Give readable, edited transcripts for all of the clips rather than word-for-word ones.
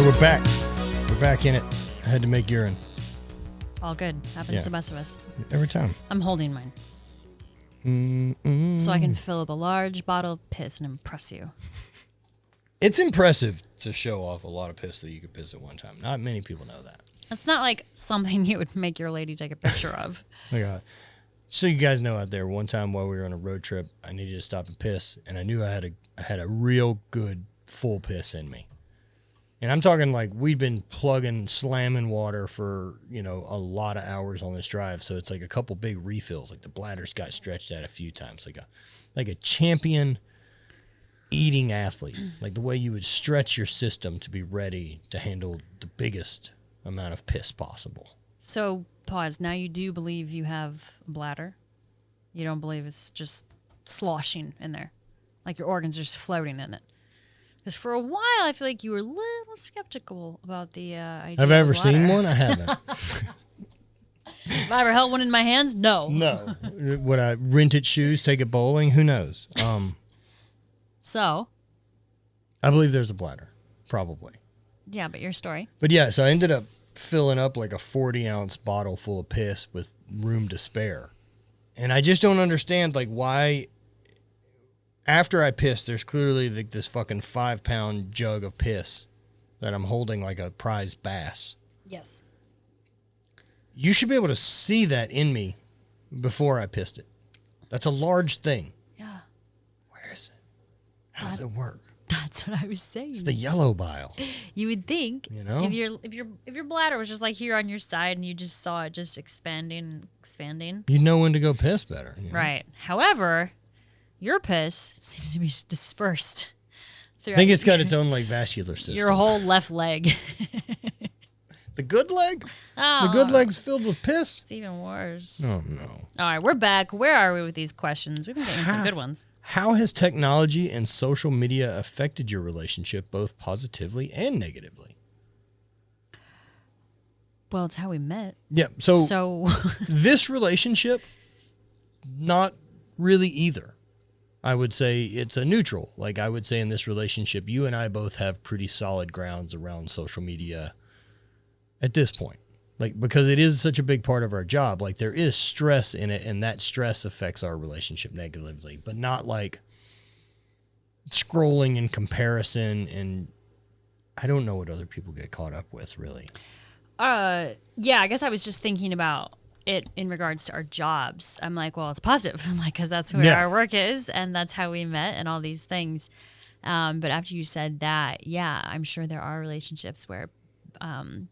All right, we're back. We're back in it. I had to make urine. All good. Happens to the best of us. Every time. I'm holding mine. So I can fill up a large bottle of piss and impress you. It's impressive to show off a lot of piss that you could piss at one time. Not many people know that. It's not like something you would make your lady take a picture of. So you guys know out there, one time while we were on a road trip, I needed to stop and piss, and I knew I had a real good full piss in me. And I'm talking like we'd been slamming water for, a lot of hours on this drive. So it's like a couple big refills. Like the bladders got stretched out a few times. Like a champion eating athlete. Like the way you would stretch your system to be ready to handle the biggest amount of piss possible. So, pause. Now you do believe you have a bladder? You don't believe it's just sloshing in there? Like your organs are just floating in it? Because for a while, I feel like you were a little skeptical about the idea. Have I ever seen one? I haven't. Have I ever held one in my hands? No. No. Would I rented shoes, take it bowling? Who knows? So? I believe there's a bladder. Probably. Yeah, but your story. But yeah, so I ended up filling up like a 40-ounce bottle full of piss with room to spare. And I just don't understand, like, why... After I piss, there's clearly like this fucking 5-pound jug of piss that I'm holding like a prized bass. Yes. You should be able to see that in me before I pissed it. That's a large thing. Yeah. Where is it? How does it work? That's what I was saying. It's the yellow bile. You would think, if your bladder was just like here on your side and you just saw it just expanding. You'd know when to go piss better. Right. However, your piss seems to be dispersed. I think it's got its own like vascular system. Your whole left leg. The good leg? Oh, the good leg's filled with piss? It's even worse. Oh, no. All right, we're back. Where are we with these questions? We've been getting some good ones. How has technology and social media affected your relationship both positively and negatively? Well, it's how we met. Yeah, so this relationship, not really either. I would say it's a neutral. Like I would say in this relationship, you and I both have pretty solid grounds around social media at this point. Like, because it is such a big part of our job, like there is stress in it, and that stress affects our relationship negatively, but not like scrolling in comparison. And I don't know what other people get caught up with, really. Yeah, I guess I was just thinking about it in regards to our jobs. I'm like, well, it's positive. I'm like, because that's where our work is, and that's how we met, and all these things. But after you said that, yeah, I'm sure there are relationships where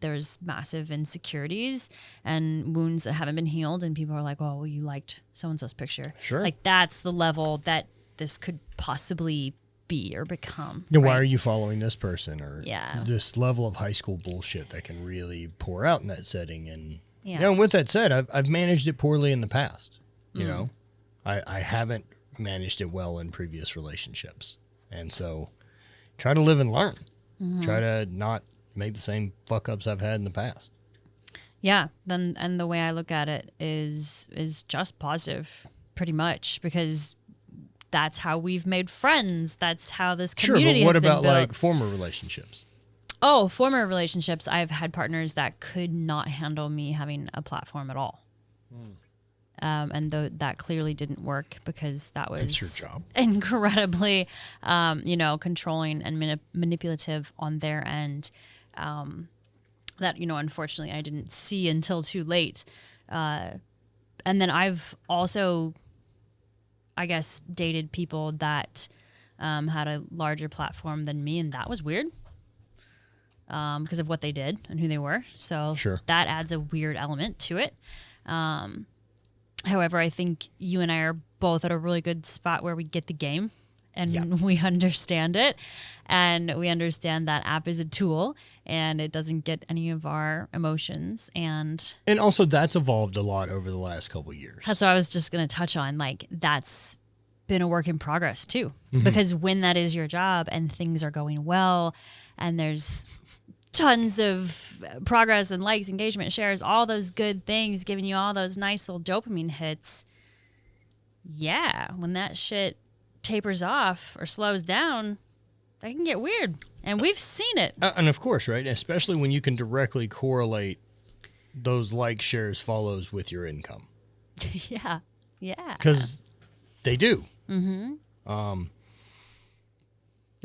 there's massive insecurities and wounds that haven't been healed, and people are like, oh, well, you liked so-and-so's picture. Sure. Like, that's the level that this could possibly be or become. Yeah, why are you following this person? Or Yeah. this level of high school bullshit that can really pour out in that setting. And and with that said, I've managed it poorly in the past. You know, I haven't managed it well in previous relationships. And so try to live and learn. Try to not make the same fuck ups I've had in the past. Yeah. And the way I look at it is just positive, pretty much, because that's how we've made friends. That's how this community has been built. Sure, but what about like former relationships? Oh, former relationships. I've had partners that could not handle me having a platform at all. And that clearly didn't work because that was your job. Incredibly, controlling and manipulative on their end. That, unfortunately I didn't see until too late. And then I've also, I guess, dated people that had a larger platform than me, and that was weird. Because of what they did and who they were. So that adds a weird element to it. However, I think you and I are both at a really good spot where we get the game and we understand it. And we understand that app is a tool and it doesn't get any of our emotions. And also that's evolved a lot over the last couple of years. That's what I was just going to touch on. Like, that's been a work in progress too. Because when that is your job and things are going well and there's tons of progress and likes, engagement, shares, all those good things, giving you all those nice little dopamine hits. Yeah, when that shit tapers off or slows down, that can get weird. And we've seen it. And of course, right? Especially when you can directly correlate those likes, shares, follows with your income. Yeah. Yeah. Because they do. Mm-hmm. I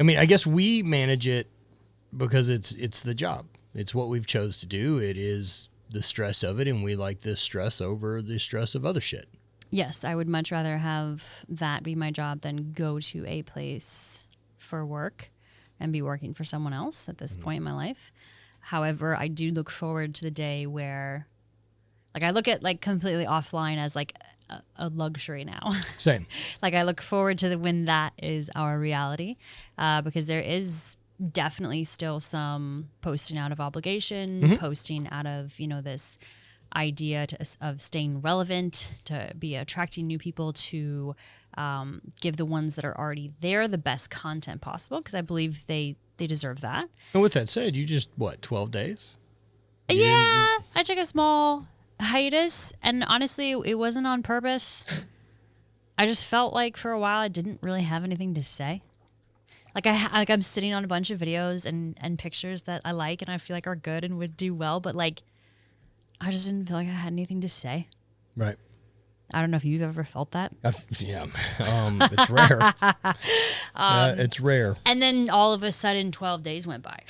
mean, I guess we manage it because it's the job. It's what we've chose to do. It is the stress of it, and we like the stress over the stress of other shit. Yes, I would much rather have that be my job than go to a place for work and be working for someone else at this point in my life. However, I do look forward to the day where, like, I look at, like, completely offline as, like, a luxury now. Same. Like, I look forward to when that is our reality, because there is definitely still some posting out of obligation, posting out of, this idea of staying relevant, to be attracting new people, to give the ones that are already there the best content possible, because I believe they deserve that. And with that said, you just, 12 days? Yeah, I took a small hiatus, and honestly, it wasn't on purpose. I just felt like for a while I didn't really have anything to say. Like I'm sitting on a bunch of videos and pictures that I like and I feel like are good and would do well, but like I just didn't feel like I had anything to say. Right. I don't know if you've ever felt that. Yeah. It's rare. It's rare. And then all of a sudden 12 days went by.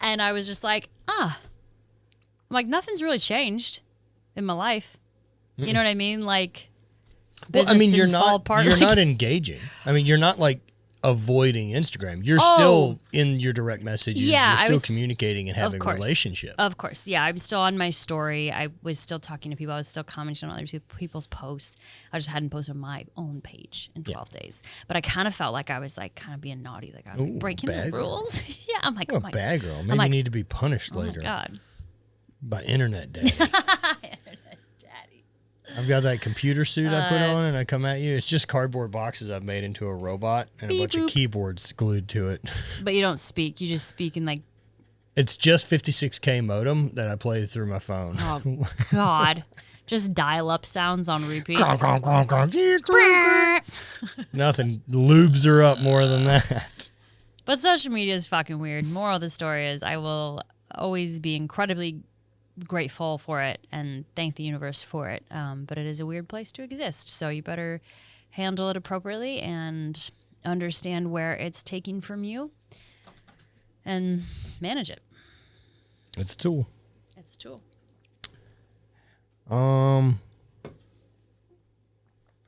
And I was just like, I'm like, nothing's really changed in my life. Mm-mm. You know what I mean? Like, well, I mean, you're not engaging. I mean, you're not like avoiding Instagram. You're still in your direct messages. Yeah, you're still communicating and having a relationship. Of course. Yeah, I'm still on my story. I was still talking to people. I was still commenting on other people's posts. I just hadn't posted on my own page in 12 days. But I kind of felt like I was like kind of being naughty. Like I was like breaking the rules. Yeah, I'm like, a bad girl. Maybe you need to be punished later. Oh my God. By internet daddy. I've got that computer suit I put on and I come at you. It's just cardboard boxes I've made into a robot and a bunch of keyboards glued to it. But you don't speak. You just speak in like... It's just 56K modem that I play through my phone. Oh, God. Just dial-up sounds on repeat. Nothing lubes her up more than that. But social media is fucking weird. Moral of the story is I will always be incredibly grateful for it and thank the universe for it. But it is a weird place to exist. So you better handle it appropriately and understand where it's taking from you and manage it. It's a tool. It's a tool. I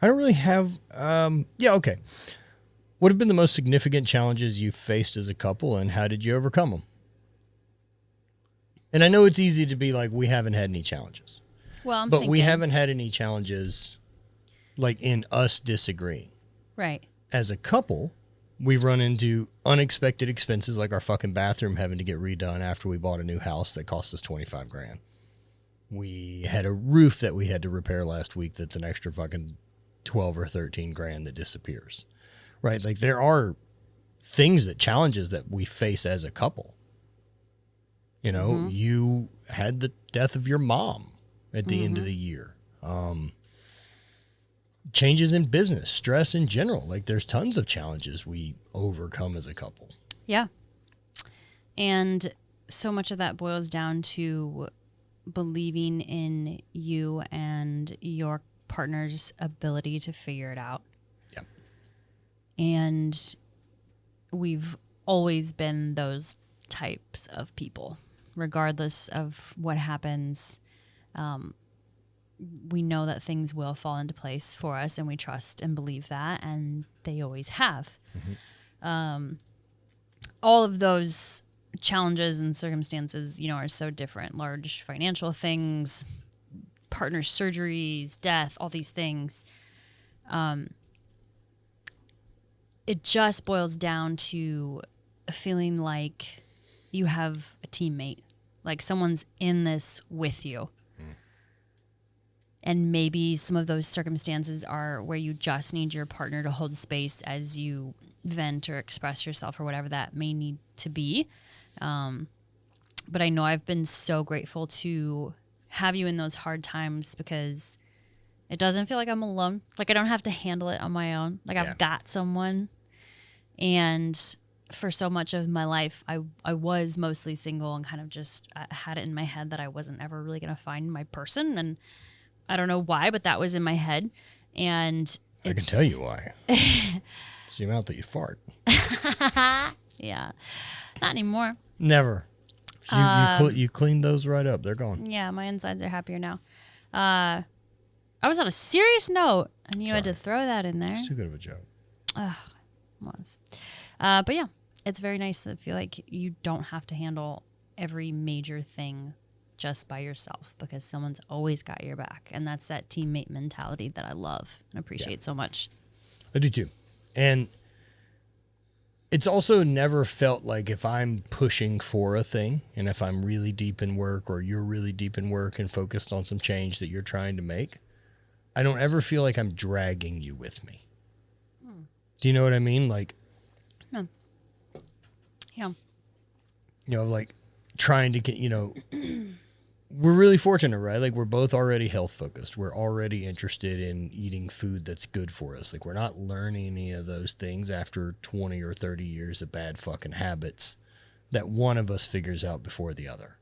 don't really have, okay. What have been the most significant challenges you've faced as a couple and how did you overcome them? And I know it's easy to be like, we haven't had any challenges. Well, we haven't had any challenges like in us disagreeing. Right. As a couple, we've run into unexpected expenses like our fucking bathroom having to get redone after we bought a new house that cost us $25,000. We had a roof that we had to repair last week that's an extra fucking 12 or 13 grand that disappears. Right? Like there are challenges that we face as a couple. You know, you had the death of your mom at the end of the year. Changes in business, stress in general. Like there's tons of challenges we overcome as a couple. Yeah. And so much of that boils down to believing in you and your partner's ability to figure it out. Yeah. And we've always been those types of people. Regardless of what happens, we know that things will fall into place for us, and we trust and believe that, and they always have. All of those challenges and circumstances, are so different. Large financial things, partner surgeries, death, all these things. It just boils down to feeling like you have a teammate, like someone's in this with you. And maybe some of those circumstances are where you just need your partner to hold space as you vent or express yourself or whatever that may need to be. But I know I've been so grateful to have you in those hard times because it doesn't feel like I'm alone. Like I don't have to handle it on my own. Like I've got someone. And for so much of my life, I was mostly single and kind of just had it in my head that I wasn't ever really going to find my person. And I don't know why, but that was in my head. And I can tell you why. It's the amount that you fart. Yeah, not anymore. Never. You cleaned those right up. They're gone. Yeah, my insides are happier now. I was on a serious note, and you had to throw that in there. It's too good of a joke. Was. But yeah, it's very nice to feel like you don't have to handle every major thing just by yourself because someone's always got your back. And that's that teammate mentality that I love and appreciate so much. I do too. And it's also never felt like if I'm pushing for a thing and if I'm really deep in work or you're really deep in work and focused on some change that you're trying to make, I don't ever feel like I'm dragging you with me. Do you know what I mean? Like, No. Yeah. you know, like trying to get, you know, we're really fortunate, right? Like we're both already health focused. We're already interested in eating food that's good for us. Like we're not learning any of those things after 20 or 30 years of bad fucking habits that one of us figures out before the other.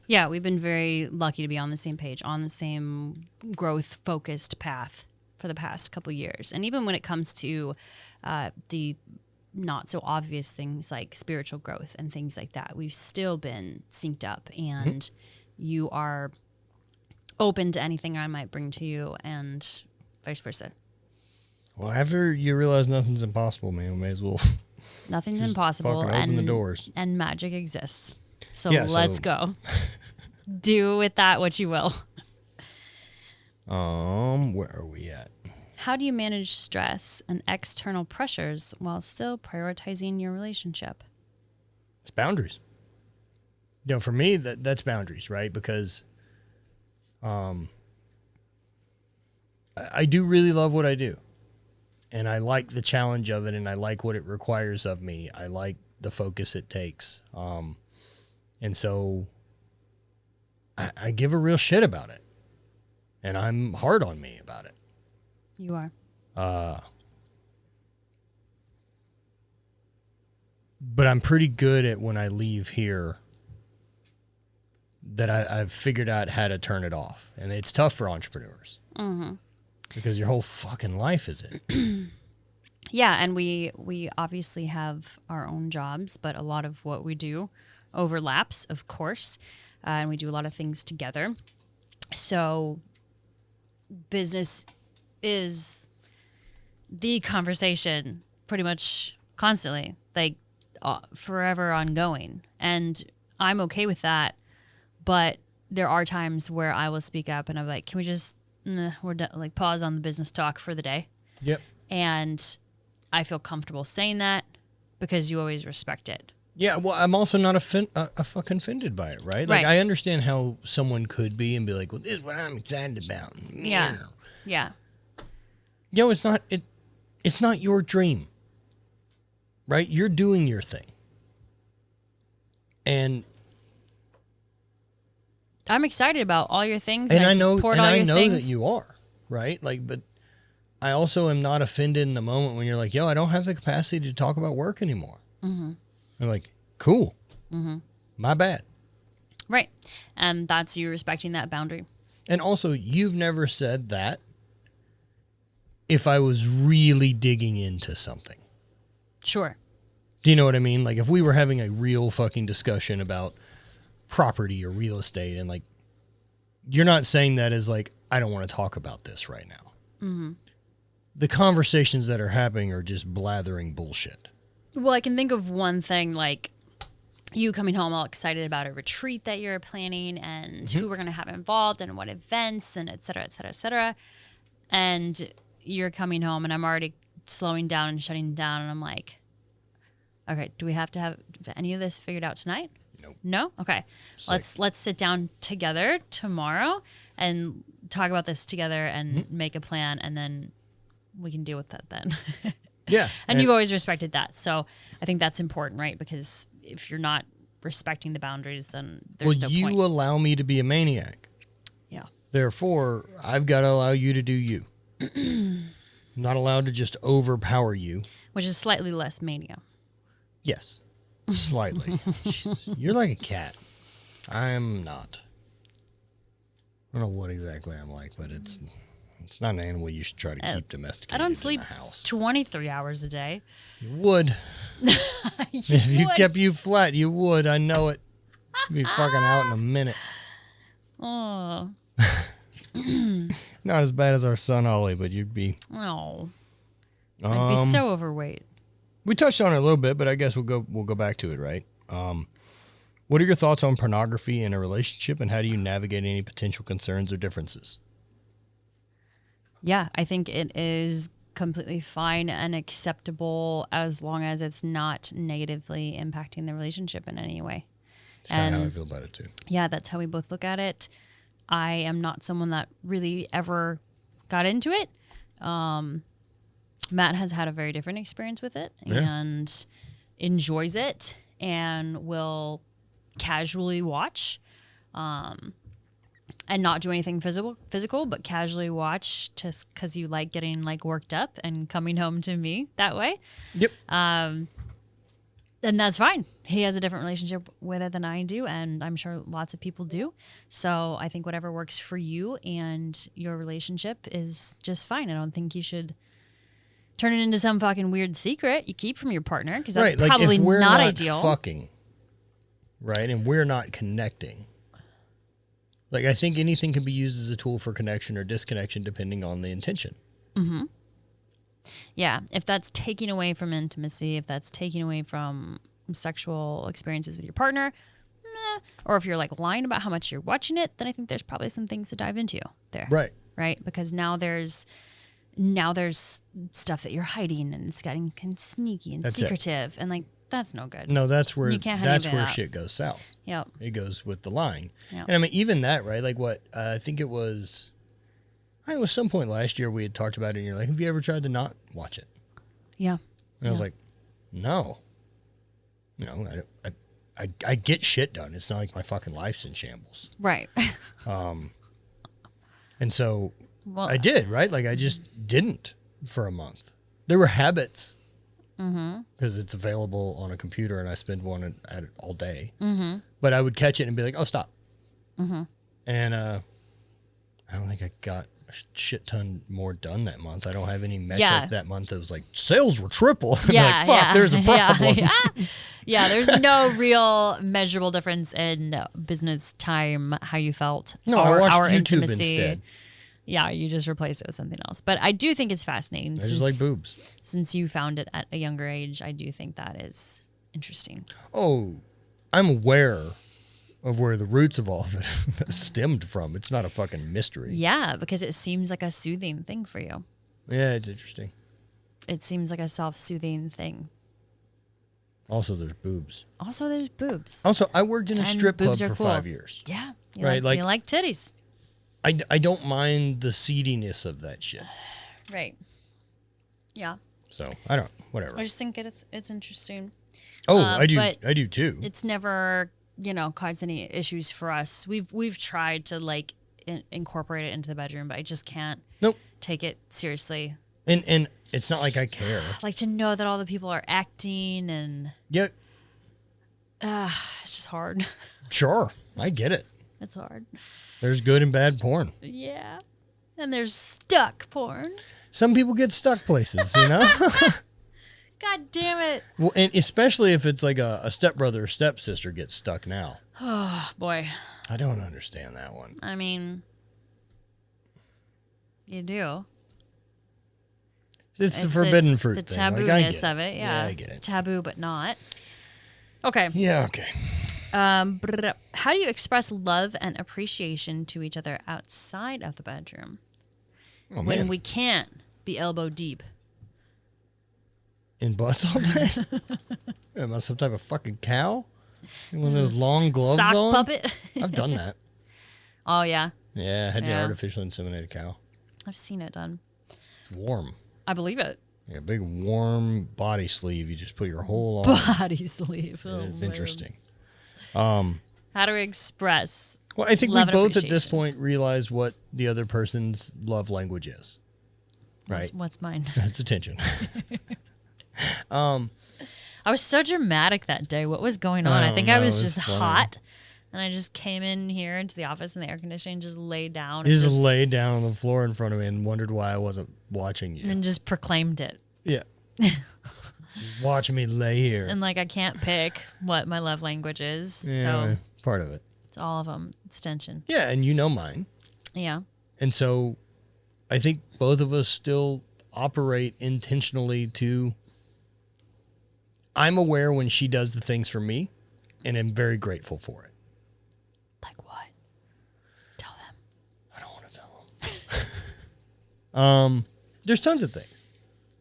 Yeah, we've been very lucky to be on the same page, on the same growth focused path for the past couple years. And even when it comes to the not so obvious things like spiritual growth and things like that, we've still been synced up and you are open to anything I might bring to you and vice versa. Well, after you realize nothing's impossible, man, we may as well. Nothing's impossible open the doors. And magic exists. So Yeah, let's so- go. Do with that what you will. Where are we at? How do you manage stress and external pressures while still prioritizing your relationship? It's boundaries. You know, for me, that's boundaries, right? Because I do really love what I do. And I like the challenge of it, and I like what it requires of me. I like the focus it takes. And so I give a real shit about it. And I'm hard on me about it. You are. But I'm pretty good at when I leave here that I've figured out how to turn it off. And it's tough for entrepreneurs. Mm-hmm. Because your whole fucking life is it. Yeah, and we obviously have our own jobs, but a lot of what we do overlaps, of course. And we do a lot of things together. So business is the conversation pretty much constantly, like forever ongoing. And I'm okay with that. But there are times where I will speak up and I'm like, can we just, we're done, like pause on the business talk for the day. Yep. And I feel comfortable saying that because you always respect it. Yeah, well, I'm also not a fucking offended by it, right? Like, Right. I understand how someone could be and be like, well, this is what I'm excited about. Yeah. Yeah. Yo, it's not your dream, right? You're doing your thing. And I'm excited about all your things. I I know, support and all I your know things. that you are, right? Like, but I also am not offended in the moment when you're like, yo, I don't have the capacity to talk about work anymore. Mm-hmm. I'm like, cool. Mm-hmm. My bad. Right. And that's you respecting that boundary. And also, you've never said that if I was really digging into something. Sure. Do you know what I mean? Like, if we were having a real fucking discussion about property or real estate, and like, you're not saying that as like, I don't want to talk about this right now. Mm-hmm. The conversations that are happening are just blathering bullshit. Well, I can think of one thing like you coming home all excited about a retreat that you're planning and who we're going to have involved and what events and et cetera, et cetera, et cetera. And you're coming home and I'm already slowing down and shutting down. And I'm like, okay, do we have to have any of this figured out tonight? Nope. No? Okay. Sick. Let's sit down together tomorrow and talk about this together and make a plan. And then we can deal with that then. Yeah. And you've always respected that. So I think that's important, right? Because if you're not respecting the boundaries, then there's no you point. allow me to be a maniac. Yeah. Therefore, I've got to allow you to do you. I'm not allowed to just overpower you. Which is slightly less mania. Yes. Slightly. You're like a cat. I'm not. I don't know what exactly I'm like, but it's not an animal you should try to keep domesticated I don't sleep in the house. 23 hours a day. You would. If you kept you flat, you would. I know it. You'd be fucking out in a minute. Oh. Not as bad as our son Ollie, but you'd be. Oh. I'd be so overweight. We touched on it a little bit, but I guess we'll go back to it, right? What are your thoughts on pornography in a relationship, and how do you navigate any potential concerns or differences? Yeah, I think it is completely fine and acceptable as long as it's not negatively impacting the relationship in any way. That's kind of how I feel about it too. Yeah, that's how we both look at it. I am not someone that really ever got into it. Matt has had a very different experience with it and enjoys it and will casually watch and not do anything physical, but casually watch just because you like getting like worked up and coming home to me that way. Yep. And that's fine. He has a different relationship with it than I do, and I'm sure lots of people do. So I think whatever works for you and your relationship is just fine. I don't think you should turn it into some fucking weird secret you keep from your partner, because that's right. probably if we're not ideal. Fucking, right, and we're not connecting. Like, I think anything can be used as a tool for connection or disconnection depending on the intention. Mm-hmm. Yeah, if that's taking away from intimacy, if that's taking away from sexual experiences with your partner, or if you're like lying about how much you're watching it, then I think there's probably some things to dive into there. Right. Right? Because now there's stuff that you're hiding, and it's getting kind of sneaky and secretive, and like that's no good. No, that's where out. Shit goes south. Yep. It goes with the lying. Yep. And I mean, even that, right? Like what I think it was some point last year we had talked about it, and you're like, have you ever tried to not watch it? Yeah. And I was like, no. You know, I get shit done. It's not like my fucking life's in shambles. Right. And so I did, right? Like I just didn't for a month. There were habits because it's available on a computer and I spend one at it all day. Mm-hmm. But I would catch it and be like, oh, stop. Mm-hmm. And I don't think I got a shit ton more done that month. I don't have any metric that month that was like, sales were triple. Yeah, like, fuck, there's a problem. Yeah, there's no real measurable difference in business time, how you felt. No, I watched YouTube intimacy. instead. Yeah, you just replaced it with something else. But I do think it's fascinating. I just like boobs. Since you found it at a younger age, I do think that is interesting. Oh, I'm aware of where the roots of all of it stemmed from. It's not a fucking mystery. Yeah, because it seems like a soothing thing for you. Yeah, it's interesting. It seems like a self-soothing thing. Also, there's boobs. Also, I worked in a strip club for cool. 5 years. Yeah. Right, you like titties. I don't mind the seediness of that shit. Right. Yeah. So, whatever. I just think it's interesting. Oh, I do too. It's never, caused any issues for us. We've tried to like incorporate it into the bedroom, but I just can't take it seriously. And it's not like I care. Like to know that all the people are acting and it's just hard. Sure, I get it. It's hard. There's good and bad porn. Yeah. And there's stuck porn. Some people get stuck places, God damn it. Well, and especially if it's like a stepbrother or stepsister gets stuck now. Oh, boy. I don't understand that one. I mean, you do. It's the forbidden fruit the thing. taboo-ness of it, yeah. I get it. Taboo, but not. Okay. Yeah, okay. How do you express love and appreciation to each other outside of the bedroom? Oh, when man. we can't be elbow deep. In butts all day? Am I some type of fucking cow? One of those long gloves Sock on? puppet? I've done that. Oh, yeah. Yeah, I had to artificially inseminate a cow. I've seen it done. It's warm. I believe it. Yeah, a big warm body sleeve. You just put your whole arm. Body sleeve. It's interesting. How do we express Well, I think we love and both at this appreciation? point realize what the other person's love language is. Right? What's mine? That's attention. I was so dramatic that day. What was going on? I think I know, was it was just funny. hot. And I just came in here into the office and the air conditioning, just laid down. You and just laid down on the floor in front of me and wondered why I wasn't watching you. and just proclaimed it. Yeah. Just watching me lay here. And like I can't pick what my love language is. Yeah, So part of it. it's all of them. It's tension. Yeah, and you know mine. Yeah. And so I think both of us still operate intentionally to. I'm aware when she does the things for me, and I'm very grateful for it. Like what? Tell them. I don't want to tell them. There's tons of things.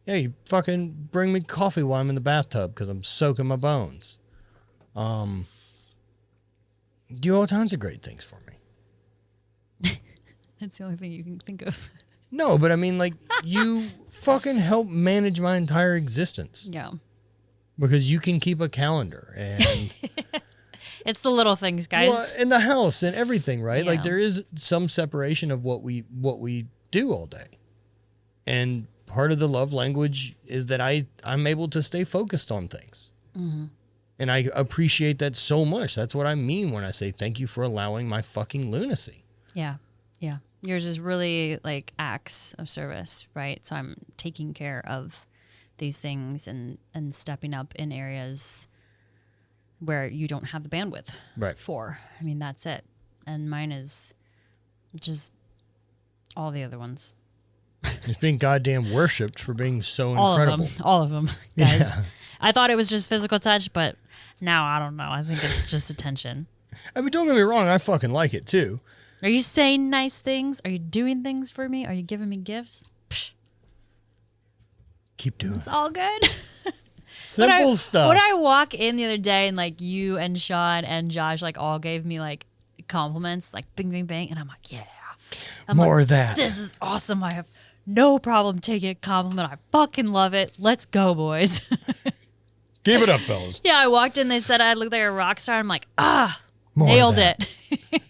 Yeah, you fucking bring me coffee while I'm in the bathtub because I'm soaking my bones. You do all kinds of great things for me. That's the only thing you can think of. No, but I mean, like, you fucking help manage my entire existence Yeah. because you can keep a calendar and It's the little things, guys. well, in the house and everything, right? Yeah. Like, there is some separation of what we do all day, and part of the love language is that I'm able to stay focused on things, and I appreciate that so much. That's what I mean when I say thank you for allowing my fucking lunacy. Yeah. Yeah. Yours is really like acts of service, right? So I'm taking care of these things and stepping up in areas where you don't have the bandwidth Right. for. I mean, that's it. And mine is just all the other ones. It's being goddamn worshipped for being so All incredible. of them. All of them, guys. Yeah. I thought it was just physical touch, but now I don't know. I think it's just attention. I mean, don't get me wrong. I fucking like it too. Are you saying nice things? Are you doing things for me? Are you giving me gifts? Psh, Keep doing it's it. all good. Simple stuff. When I walk in the other day and like you and Sean and Josh like all gave me like compliments, like bing, bing, bang. And I'm like, yeah. I'm More like, of that. This is awesome. I have no problem taking a compliment. I fucking love it. Let's go, boys. Keep it up, fellas. Yeah, I walked in. They said I looked like a rock star. I'm like, More of nailed that. it.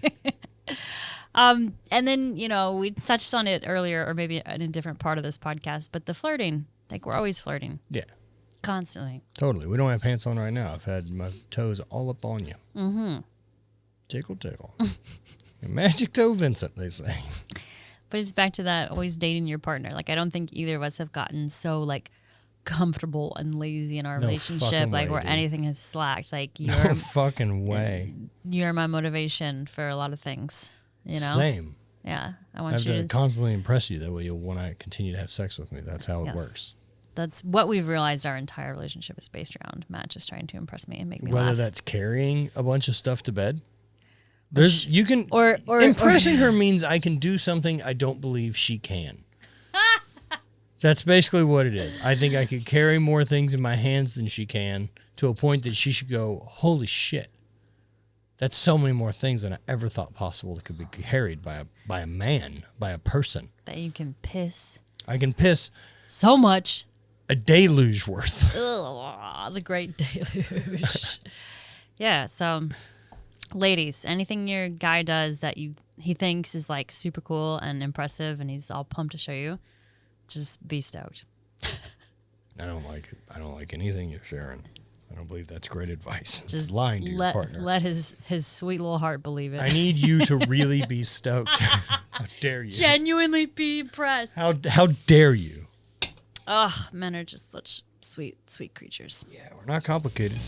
And then, you know, we touched on it earlier or maybe in a different part of this podcast, but the flirting, like we're always flirting Yeah, constantly. totally. We don't have pants on right now. I've had my toes all up on you. Mm-hmm. Tickle, tickle. Magic toe Vincent, they say. But it's back to that always dating your partner. Like, I don't think either of us have gotten so like comfortable and lazy in our No relationship, fucking like way, where dude. anything has slacked. Like No fucking way. you're my motivation for a lot of things. You know? Same. Yeah. I I want have you to to. constantly impress you. That way you'll want to continue to have sex with me. That's how it Yes. works. That's what we've realized our entire relationship is based around. Matt just trying to impress me and make me Whether laugh. that's carrying a bunch of stuff to bed. There's you can or impressing her means I can do something I don't believe she can. That's basically what it is. I think I could carry more things in my hands than she can to a point that she should go, holy shit. That's so many more things than I ever thought possible that could be carried by a man, by a person. that you can piss I can piss so much. a deluge worth. Ugh, the great deluge. Yeah. So, ladies, anything your guy does that he thinks is like super cool and impressive, and he's all pumped to show you, just be stoked. I don't like it. I don't like anything you're sharing. I don't believe that's great advice. It's Just lying to your partner. let his sweet little heart believe it. I need you to really be stoked. How dare you? Genuinely be impressed. How dare you? Ugh, men are just such sweet creatures. Yeah, we're not complicated.